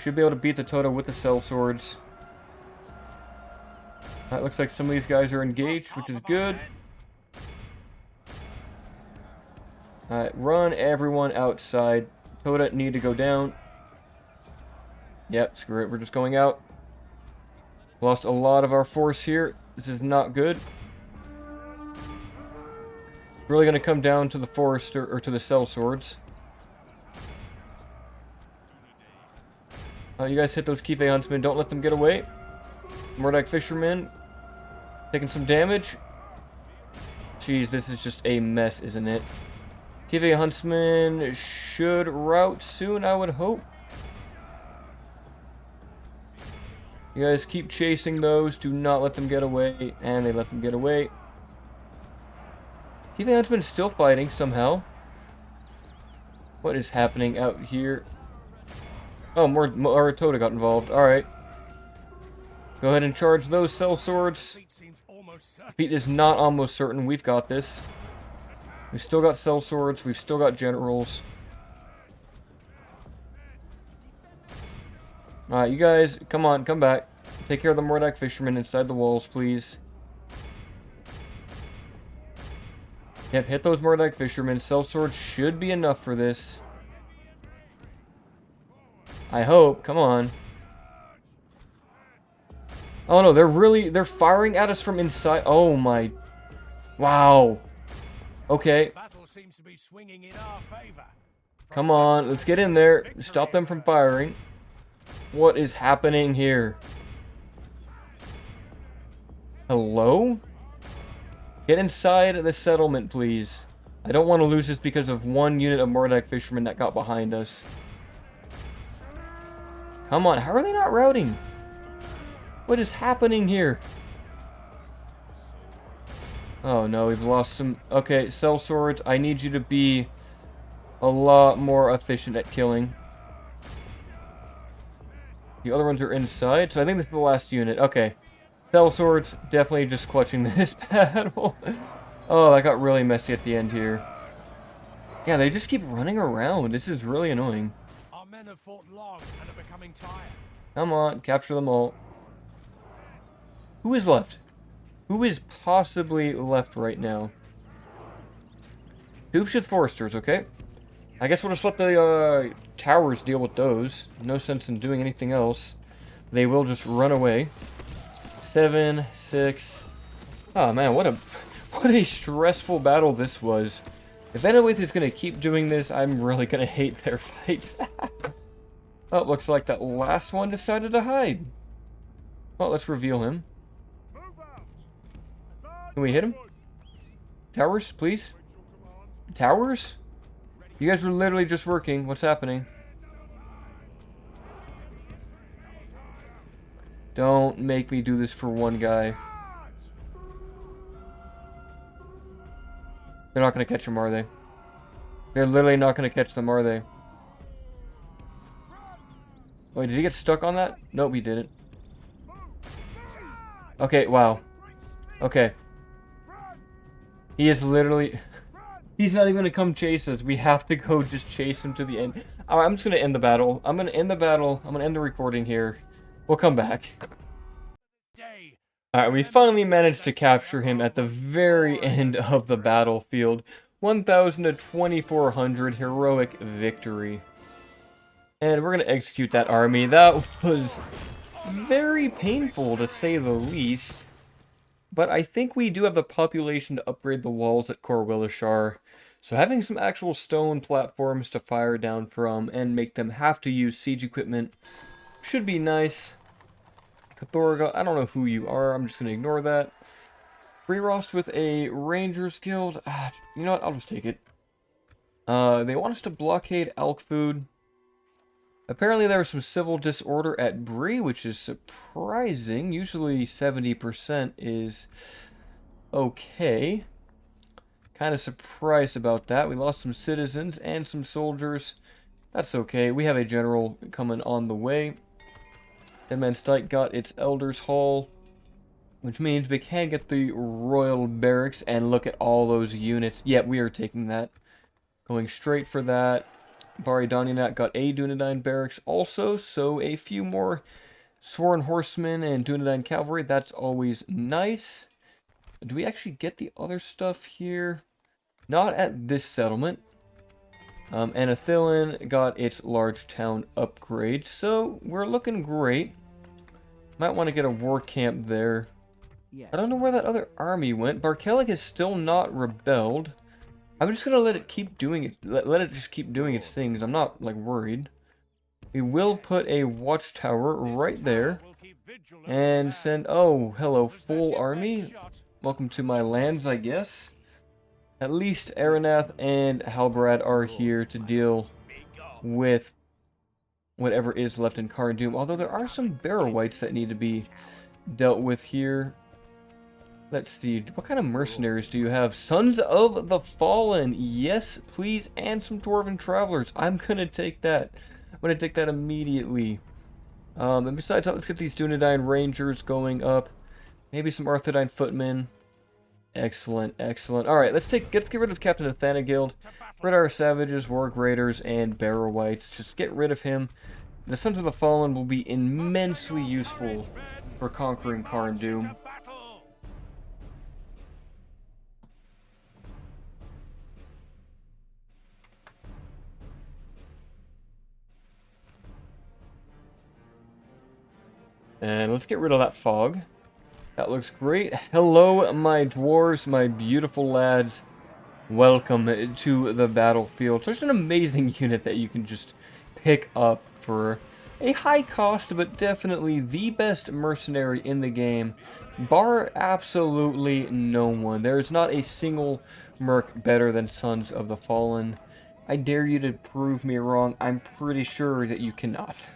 [SPEAKER 1] Should be able to beat the Toda with the sellswords. That looks like some of these guys are engaged, which is good. Alright, run everyone outside. Toda need to go down. Yep, screw it. We're just going out. Lost a lot of our force here. This is not good. Really gonna come down to the forester, or to the sellswords. You guys hit those Kive huntsmen. Don't let them get away. Murdoch fishermen taking some damage. Jeez, this is just a mess, isn't it? Kive huntsmen should rout soon, I would hope. You guys keep chasing those. Do not let them get away. And they let them get away. Kive huntsmen is still fighting somehow. What is happening out here? Oh, more Toda got involved. Alright. Go ahead and charge those sellswords. Defeat is not almost certain. We've got this. We've still got sellswords. We've still got generals. Alright, you guys, come on, come back. Take care of the Murdoch fishermen inside the walls, please. Yep, hit those Murdoch fishermen. Sellswords should be enough for this. I hope. Come on. Oh no, they're firing at us from inside. Oh my. Wow. Okay. Come on, let's get in there. Stop them from firing. What is happening here? Hello? Get inside the settlement, please. I don't want to lose this because of one unit of Murdoch fishermen that got behind us. Come on, how are they not routing? What is happening here? Oh no, we've lost some... Okay, sellswords, I need you to be a lot more efficient at killing. The other ones are inside, so I think this is the last unit. Okay. Sellswords, definitely just clutching this battle. Oh, that got really messy at the end here. Yeah, they just keep running around. This is really annoying.
[SPEAKER 2] Our men have fought long and are becoming tired.
[SPEAKER 1] Come on, capture them all. Who is left? Who is possibly left right now? Dupeshith Foresters, okay. I guess we'll just let the towers deal with those. No sense in doing anything else. They will just run away. 7, 6. Oh man, what a stressful battle this was. If Enedwaith is going to keep doing this, I'm really going to hate their fight. Oh, it looks like that last one decided to hide. Well, let's reveal him. Can we hit him? Towers, please? Towers? You guys were literally just working. What's happening? Don't make me do this for one guy. They're not going to catch him, are they? They're literally not going to catch them, are they? Wait, did he get stuck on that? Nope, he didn't. Okay, wow. Okay. He is literally... He's not even going to come chase us. We have to go just chase him to the end. Alright, I'm just going to end the battle. I'm going to end the battle. I'm going to end the recording here. We'll come back. Alright, we finally managed to capture him at the very end of the battlefield. 1,000 to 2,400 heroic victory. And we're going to execute that army. That was very painful, to say the least. But I think we do have the population to upgrade the walls at Corwillishar. So having some actual stone platforms to fire down from and make them have to use siege equipment should be nice. Cathorga, I don't know who you are. I'm just going to ignore that. Freerost with a Rangers Guild. You know what? I'll just take it. They want us to blockade elk food. Apparently there was some civil disorder at Bree, which is surprising. Usually 70% is okay. Kind of surprised about that. We lost some citizens and some soldiers. That's okay. We have a general coming on the way. Deadman's got its Elders Hall, which means we can get the Royal Barracks, and look at all those units. Yeah, we are taking that. Going straight for that. Bari Donyanat got a Dunedain Barracks also, so a few more Sworn Horsemen and Dunedain Cavalry. That's always nice. Do we actually get the other stuff here? Not at this settlement. Anathilin got its large town upgrade, so we're looking great. Might want to get a war camp there. Yes. I don't know where that other army went. Barkellig has still not rebelled. I'm just gonna let it keep doing it. Let it just keep doing its things. I'm not like worried. We will put a watchtower right there and send. Oh, hello, full army. Welcome to my lands, I guess. At least Aranath and Halbrad are here to deal with whatever is left in Cardoom. Although there are some Barrow Whites that need to be dealt with here. Let's see, what kind of mercenaries do you have? Sons of the Fallen, yes, please, and some Dwarven Travelers. I'm gonna take that. I'm gonna take that immediately. And besides that, let's get these Dunedain Rangers going up. Maybe some Arthedain Footmen. Excellent, excellent. Alright, let's get rid of Captain Nathanagild. Rid our Savages, Warg Raiders, and Barrow Whites. Just get rid of him. The Sons of the Fallen will be immensely useful for conquering Cardoom. And let's get rid of that fog. That looks great. Hello, my dwarves, my beautiful lads. Welcome to the battlefield. There's an amazing unit that you can just pick up for a high cost, but definitely the best mercenary in the game. Bar absolutely no one. There is not a single merc better than Sons of the Fallen. I dare you to prove me wrong. I'm pretty sure that you cannot.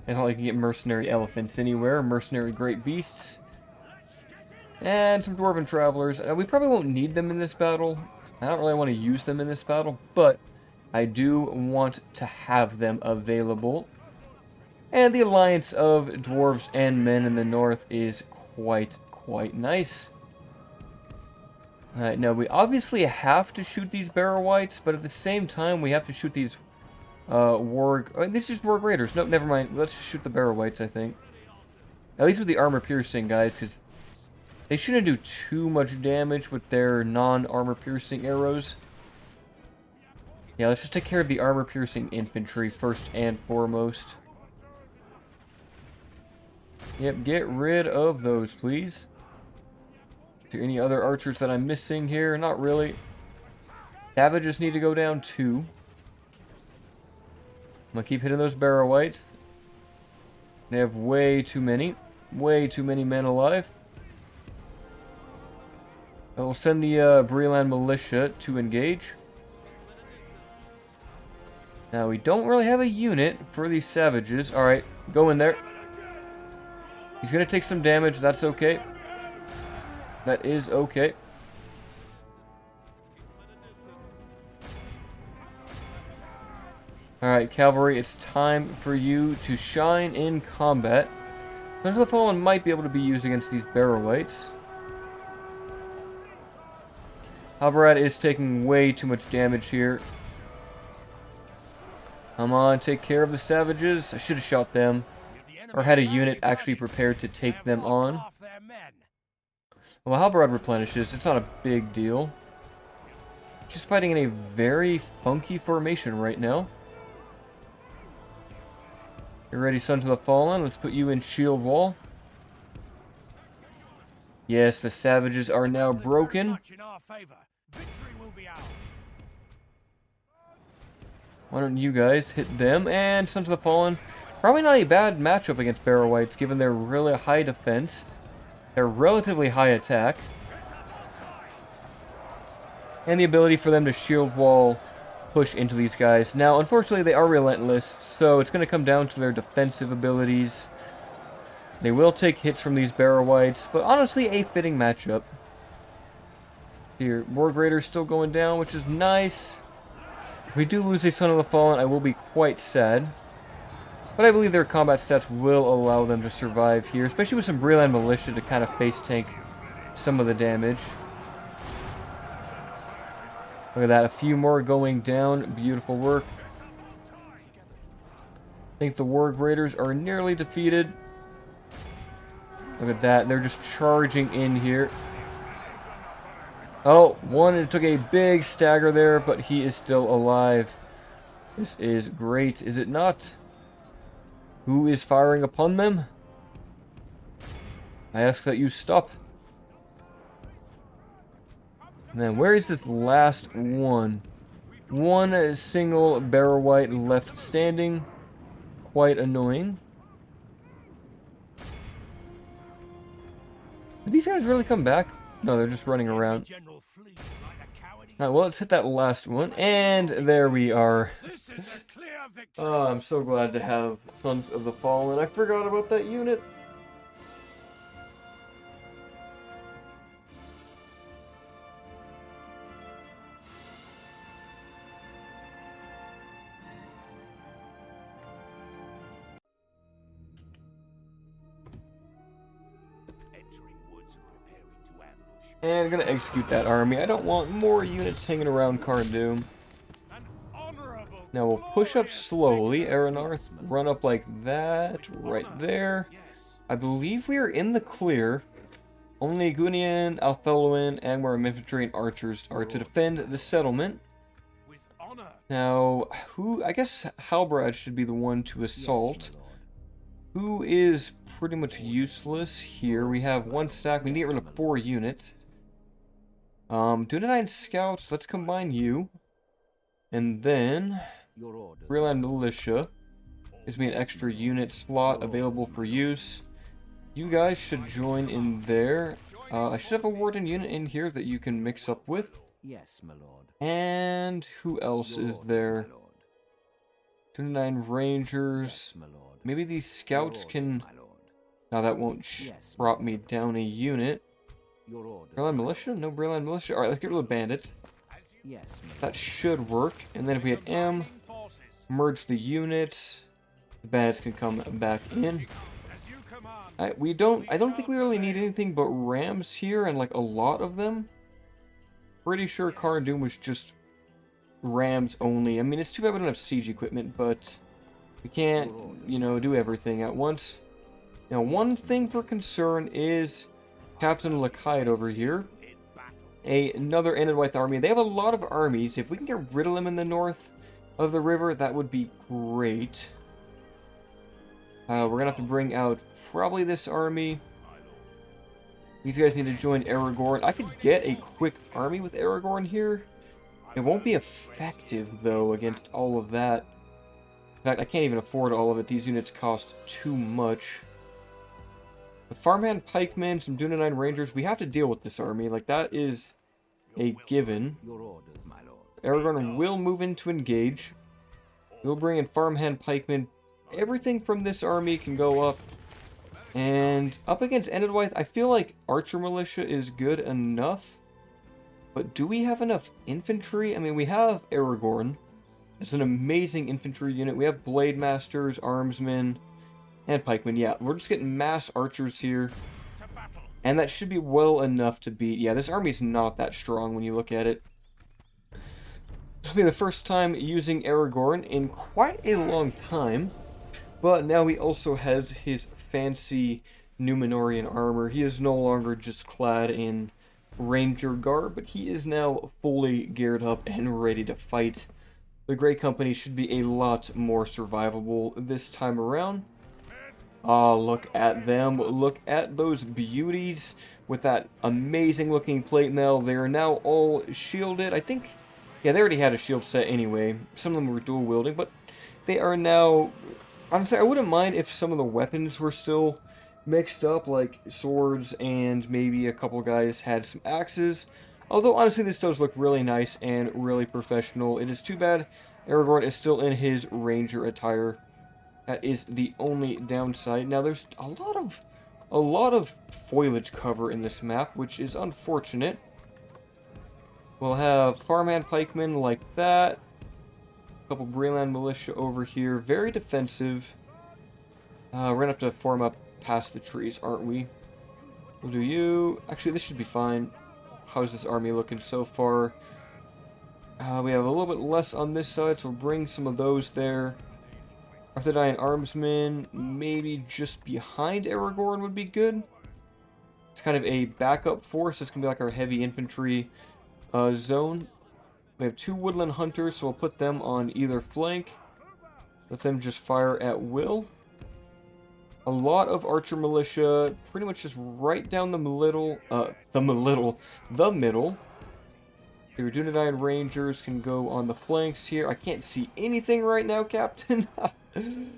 [SPEAKER 1] It's not like you can get mercenary elephants anywhere, mercenary great beasts. And some Dwarven Travelers. We probably won't need them in this battle. I don't really want to use them in this battle, but I do want to have them available. And the alliance of dwarves and men in the north is quite nice. Alright, now we obviously have to shoot these Barrow Whites, but at the same time we have to shoot these Warg... Oh, this is Warg Raiders. Nope, never mind. Let's just shoot the Barrow Whites, I think. At least with the armor piercing, guys, because they shouldn't do too much damage with their non-armor piercing arrows. Yeah, let's just take care of the armor piercing infantry first and foremost. Yep, get rid of those, please. Are there any other archers that I'm missing here? Not really. Savages need to go down too. I'm gonna keep hitting those Barrow Whites. They have way too many men alive. I will send the Breland Militia to engage. Now we don't really have a unit for these Savages. Alright, go in there. He's gonna take some damage, that's okay. That is okay. Alright, Cavalry, it's time for you to shine in combat. Sons of the Fallen might be able to be used against these Barrow Whites. Halbrad is taking way too much damage here. Come on, take care of the Savages. I should have shot them. Or had a unit actually prepared to take them on. Well, Halbrad replenishes. It's not a big deal. Just fighting in a very funky formation right now. You ready, Sons of the Fallen? Let's put you in shield wall. Yes, the Savages are now broken. Why don't you guys hit them? And Sons of the Fallen, probably not a bad matchup against Barrow Whites, given their really high defense, their relatively high attack, and the ability for them to shield wall push into these guys. Now, unfortunately, they are relentless, so it's going to come down to their defensive abilities. They will take hits from these Barrow Whites, but honestly, a fitting matchup. Here, Warg Raiders still going down, which is nice. If we do lose a Son of the Fallen, I will be quite sad. But I believe their combat stats will allow them to survive here, especially with some Breland Militia to kind of face tank some of the damage. Look at that, a few more going down. Beautiful work. I think the Warg Raiders are nearly defeated. Look at that, they're just charging in here. Oh, one took a big stagger there, but he is still alive. This is great, is it not? Who is firing upon them? I ask that you stop. Man, where is this last one? One single barrel white left standing. Quite annoying. Did these guys really come back? No, they're just running around. Alright, well, let's hit that last one. And there we are. Oh, I'm so glad to have Sons of the Fallen. I forgot about that unit. And I'm gonna execute that army. I don't want more units hanging around Cardoom. Now we'll push up slowly. Arnor, run up like that, right there. I believe we are in the clear. Only Gunian, Alfeloin, Angmar infantry and archers are to defend the settlement. Now, I guess Halbrad should be the one to assault. Who is pretty much useless here. We have one stack. We need to get rid of 4 units. Dunedin scouts. Let's combine you. And then Rearland Militia gives me an extra unit slot available for use. You guys should join in there. I should have a warden unit in here that you can mix up with.
[SPEAKER 3] Yes, my lord.
[SPEAKER 1] And who else is there? 29 Rangers.
[SPEAKER 3] Yes, my lord.
[SPEAKER 1] Maybe these scouts can...
[SPEAKER 3] My lord.
[SPEAKER 1] Now that won't drop me down a unit.
[SPEAKER 3] Your order.
[SPEAKER 1] Breland Militia? No Breland Militia. Alright, let's get rid of the bandits.
[SPEAKER 3] Yes, my lord.
[SPEAKER 1] That should work. And then if we hit M, merge the units, the bandits can come back in. I don't think we really need anything but rams here, and like a lot of them. Pretty sure Cardoom was just rams only. I mean, it's too bad we don't have siege equipment, but we can't, you know, do everything at once. Now, one thing for concern is Captain Lakite over here. Another Enedwaith army. They have a lot of armies. If we can get rid of them in the north of the river, that would be great. We're going to have to bring out probably this army. These guys need to join Aragorn. I could get a quick army with Aragorn here. It won't be effective, though, against all of that. In fact, I can't even afford all of it. These units cost too much. The Farmhand Pikemen, some Dunedin Rangers. We have to deal with this army. Like, that is a given.
[SPEAKER 3] Your orders, my lord.
[SPEAKER 1] Aragorn will move in to engage. We'll bring in Farmhand Pikemen. Everything from this army can go up. And up against Enedwaith, I feel like Archer Militia is good enough. But do we have enough infantry? I mean, we have Aragorn. It's an amazing infantry unit. We have Blade Masters, Armsmen, and Pikemen. Yeah, we're just getting mass archers here. And that should be well enough to beat. Yeah, this army's not that strong when you look at it. It'll be the first time using Aragorn in quite a long time. But now he also has his fancy Numenorian armor. He is no longer just clad in ranger garb, but he is now fully geared up and ready to fight. The Grey Company should be a lot more survivable this time around. Ah, look at them. Look at those beauties with that amazing looking plate mail. They are now all shielded. I think, yeah, they already had a shield set anyway. Some of them were dual wielding, but they are now... Honestly, I wouldn't mind if some of the weapons were still mixed up, like swords and maybe a couple guys had some axes. Although, honestly, this does look really nice and really professional. It is too bad Aragorn is still in his ranger attire. That is the only downside. Now, there's a lot of foliage cover in this map, which is unfortunate. We'll have Farmhand Pikemen like that. A couple Breland Militia over here. Very defensive. We're going to have to form up past the trees, aren't we? We'll do you. Actually, this should be fine. How's this army looking so far? We have a little bit less on this side, so we'll bring some of those there. Arthedain Armsmen, maybe just behind Aragorn would be good. It's kind of a backup force. This can be like our heavy infantry zone. We have 2 Woodland Hunters, so we'll put them on either flank. Let them just fire at will. A lot of Archer Militia, pretty much just right down the middle. The Dunedain Rangers can go on the flanks here. I can't see anything right now, Captain. And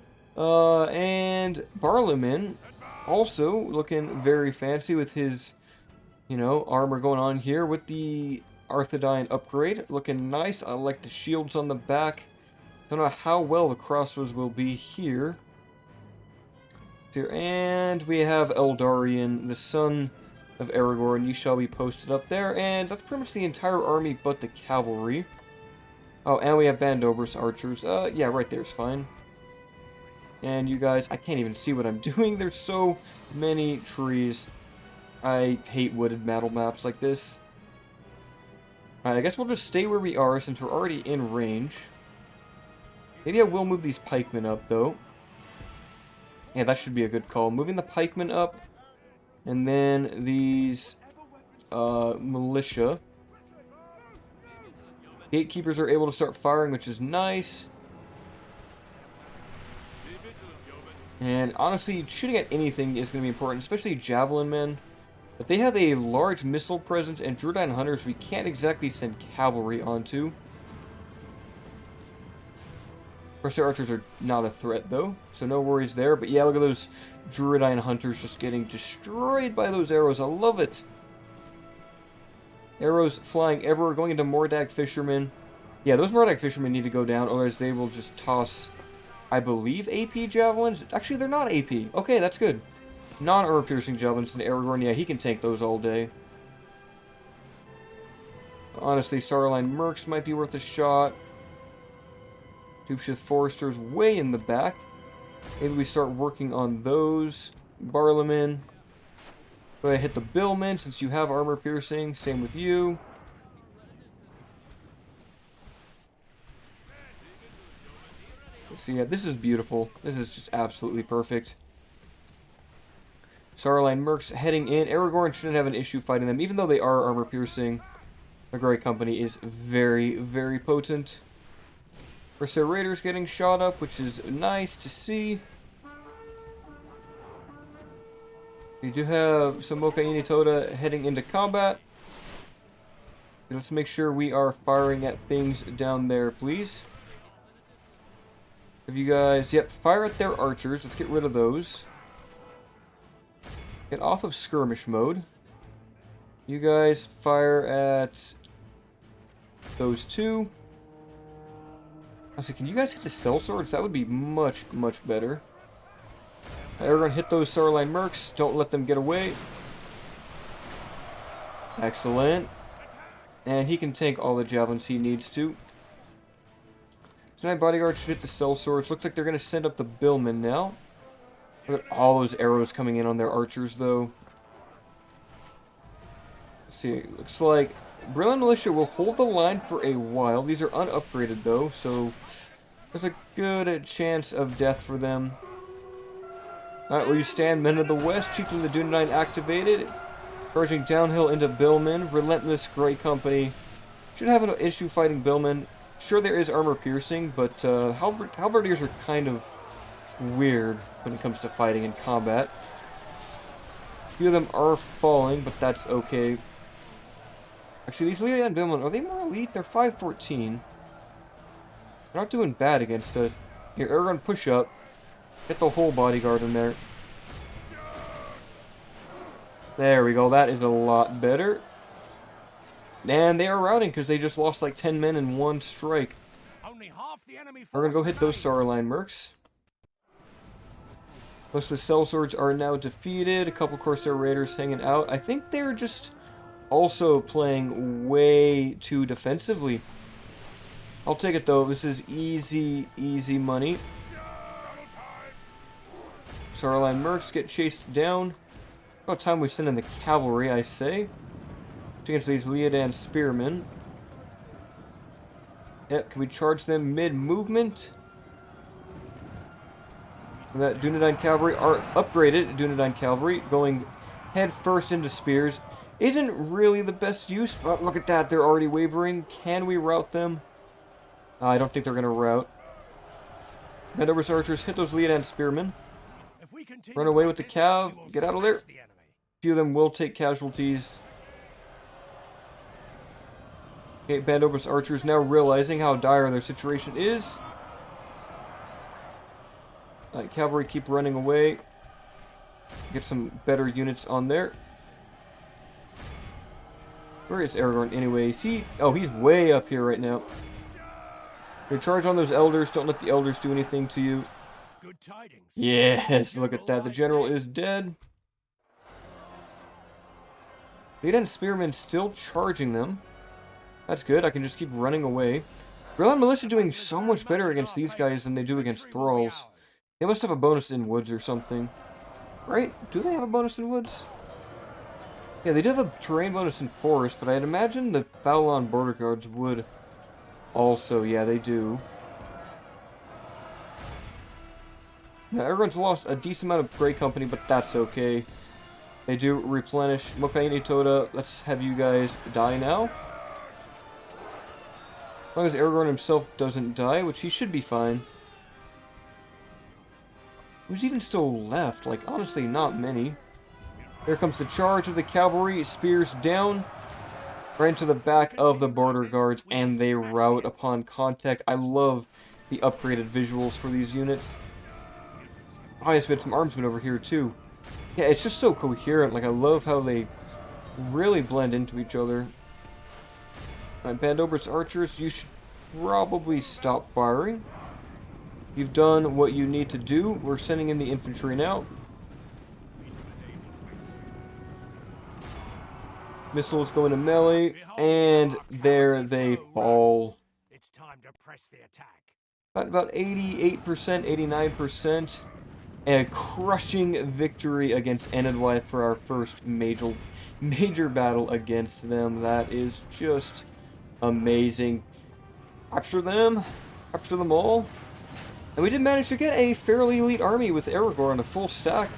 [SPEAKER 1] Barliman also looking very fancy with his, you know, armor going on here with the Arthedain upgrade. Looking nice. I like the shields on the back. Don't know how well the crossbows will be here. And we have Eldarion, the son of Aragorn. You shall be posted up there. And that's pretty much the entire army but the cavalry. Oh, and we have Bandover's archers. Yeah, right there's fine. And you guys, I can't even see what I'm doing. There's so many trees. I hate wooded battle maps like this. Alright, I guess we'll just stay where we are since we're already in range. Maybe I will move these pikemen up, though. Yeah, that should be a good call. Moving the pikemen up. And then these militia. Gatekeepers are able to start firing, which is nice. And honestly, shooting at anything is going to be important, especially javelin men. If they have a large missile presence and Druidine hunters, we can't exactly send cavalry onto. Of course, their archers are not a threat, though, so no worries there. But yeah, look at those Druidine hunters just getting destroyed by those arrows. I love it. Arrows flying everywhere, going into Mordag fishermen. Yeah, those Mordag fishermen need to go down, otherwise they will just toss, I believe, AP javelins. Actually, they're not AP. Okay, that's good. Non-armor piercing javelins into Aragorn. Yeah, he can tank those all day. Honestly, Saurline Mercs might be worth a shot. Dubshith Foresters way in the back. Maybe we start working on those. Barliman. Go ahead and hit the Billmen since you have armor piercing. Same with you. So yeah, this is beautiful. This is just absolutely perfect. Saurline Mercs heading in. Aragorn shouldn't have an issue fighting them, even though they are armor piercing. The Grey Company is very, very potent. Corsair Raiders getting shot up, which is nice to see. We do have Samoka Initoda heading into combat. Let's make sure we are firing at things down there, please. Have you guys... Yep, fire at their archers. Let's get rid of those. Get off of skirmish mode. You guys fire at those two. Actually, can you guys hit the sellswords? That would be much, much better. Aragorn, hit those Saurline Mercs. Don't let them get away. Excellent. And he can tank all the javelins he needs to. Tonight Bodyguard should hit the sellswords. Looks like they're going to send up the Billmen now. Look at all those arrows coming in on their archers, though. Let's see, looks like Brilliant Militia will hold the line for a while. These are unupgraded, though, so there's a good chance of death for them. Alright, will you stand, Men of the West? Chieftain of the Dunedain activated. Charging downhill into Billmen. Relentless Grey Company. Should have an issue fighting Billmen. Sure, there is armor piercing, but halberdiers are kind of weird when it comes to fighting in combat. A few of them are falling, but that's okay. Actually, these Leodan Billmen, are they more elite? They're 514. They're not doing bad against us. Here, Aragorn, push up. Get the whole bodyguard in there. There we go. That is a lot better. And they are routing because they just lost like 10 men in one strike.
[SPEAKER 2] Only half the enemy
[SPEAKER 1] We're going to go hit those
[SPEAKER 2] remains.
[SPEAKER 1] Saurline Mercs. Most of the sellswords are now defeated. A couple Corsair Raiders hanging out. I think they're just also playing way too defensively. I'll take it though. This is easy, easy money. Saurline Mercs get chased down. About time we send in the cavalry, I say. Against these Leodan spearmen. Yep, can we charge them mid-movement? That Dunedain cavalry are upgraded. Dunedain cavalry going head first into spears isn't really the best use, but look at that, they're already wavering. Can we rout them? I don't think they're going to rout. Bandover's archers hit those Leodan spearmen.
[SPEAKER 2] If we continue
[SPEAKER 1] Run away
[SPEAKER 2] like
[SPEAKER 1] with the
[SPEAKER 2] this,
[SPEAKER 1] cav.
[SPEAKER 2] we will
[SPEAKER 1] Get out of there.
[SPEAKER 2] smash the enemy.
[SPEAKER 1] A few of them will take casualties. Okay, Bandover's archers now realizing how dire their situation is. Cavalry keep running away. Get some better units on there. Where is Aragorn anyway? Is he... Oh, he's way up here right now. They charge on those elders. Don't let the elders do anything to you.
[SPEAKER 2] Good tidings.
[SPEAKER 1] Yes, look at that. The general is dead. The Eden Spearmen still charging them. That's good. I can just keep running away. Grelon Militia doing so much better against these guys than they do against Thralls. They must have a bonus in woods or something. Right? Do they have a bonus in woods? Yeah, they do have a terrain bonus in forest, but I'd imagine the Balon border guards would also. Yeah, they do. Now, everyone's lost a decent amount of Grey Company, but that's okay. They do replenish. Mokaini Toda, let's have you guys die now. As long as Aragorn himself doesn't die, which he should be fine. Who's even still left? Like, honestly, not many. Here comes the charge of the cavalry. Spears down. Right into the back of the border guards, and they rout upon contact. I love the upgraded visuals for these units. Oh, I just made some armsmen over here, too. Yeah, it's just so coherent. Like, I love how they really blend into each other. Alright, Bandover's archers, you should probably stop firing. You've done what you need to do. We're sending in the infantry now. Missiles go into melee, and there they fall.
[SPEAKER 2] It's time to press the attack.
[SPEAKER 1] About 88%, 89%. And a crushing victory against Enedwaith for our first major battle against them. That is just amazing. Capture them. Capture them all. And we did manage to get a fairly elite army with Aragorn, a full stack.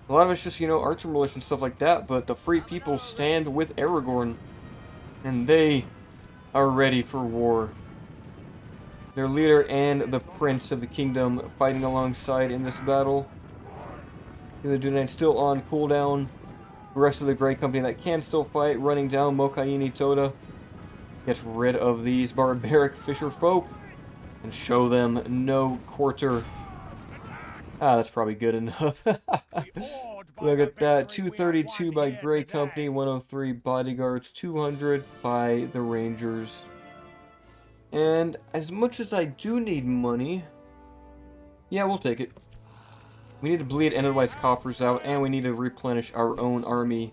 [SPEAKER 1] A lot of it's just, you know, archer militia and stuff like that, but the free people stand with Aragorn. And they are ready for war. Their leader and the prince of the kingdom fighting alongside in this battle. The Dunedain still on cooldown. The rest of the Grey Company that can still fight, running down Mokaini Toda. Get rid of these barbaric fisher folk and show them no quarter. Ah, that's probably good enough. Look at that. 232 by Grey Company, 103 bodyguards, 200 by the Rangers. And as much as I do need money, yeah, we'll take it. We need to bleed Enedwaith's coffers out, and we need to replenish our own army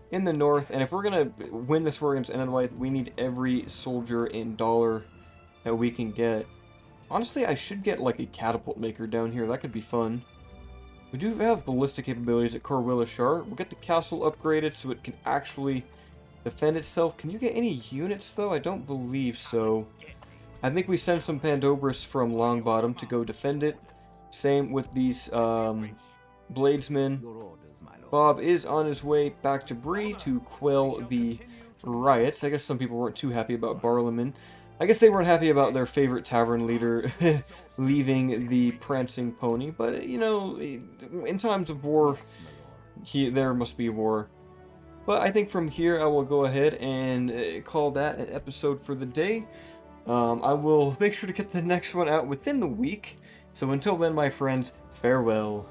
[SPEAKER 1] in the north. And if we're going to win this war against Enedwaith, we need every soldier in dollar that we can get. Honestly, I should get like a catapult maker down here. That could be fun. We do have ballistic capabilities at Corwillishar. We'll get the castle upgraded so it can actually defend itself. Can you get any units, though? I don't believe so. I think we sent some Pandobris from Longbottom to go defend it. Same with these Bladesmen. Bob is on his way back to Bree to quell the riots. I guess some people weren't too happy about Barlaman. I guess they weren't happy about their favorite tavern leader leaving the prancing pony. But, you know, in times of war, there must be war. But I think from here I will go ahead and call that an episode for the day. I will make sure to get the next one out within the week. So until then, my friends, farewell.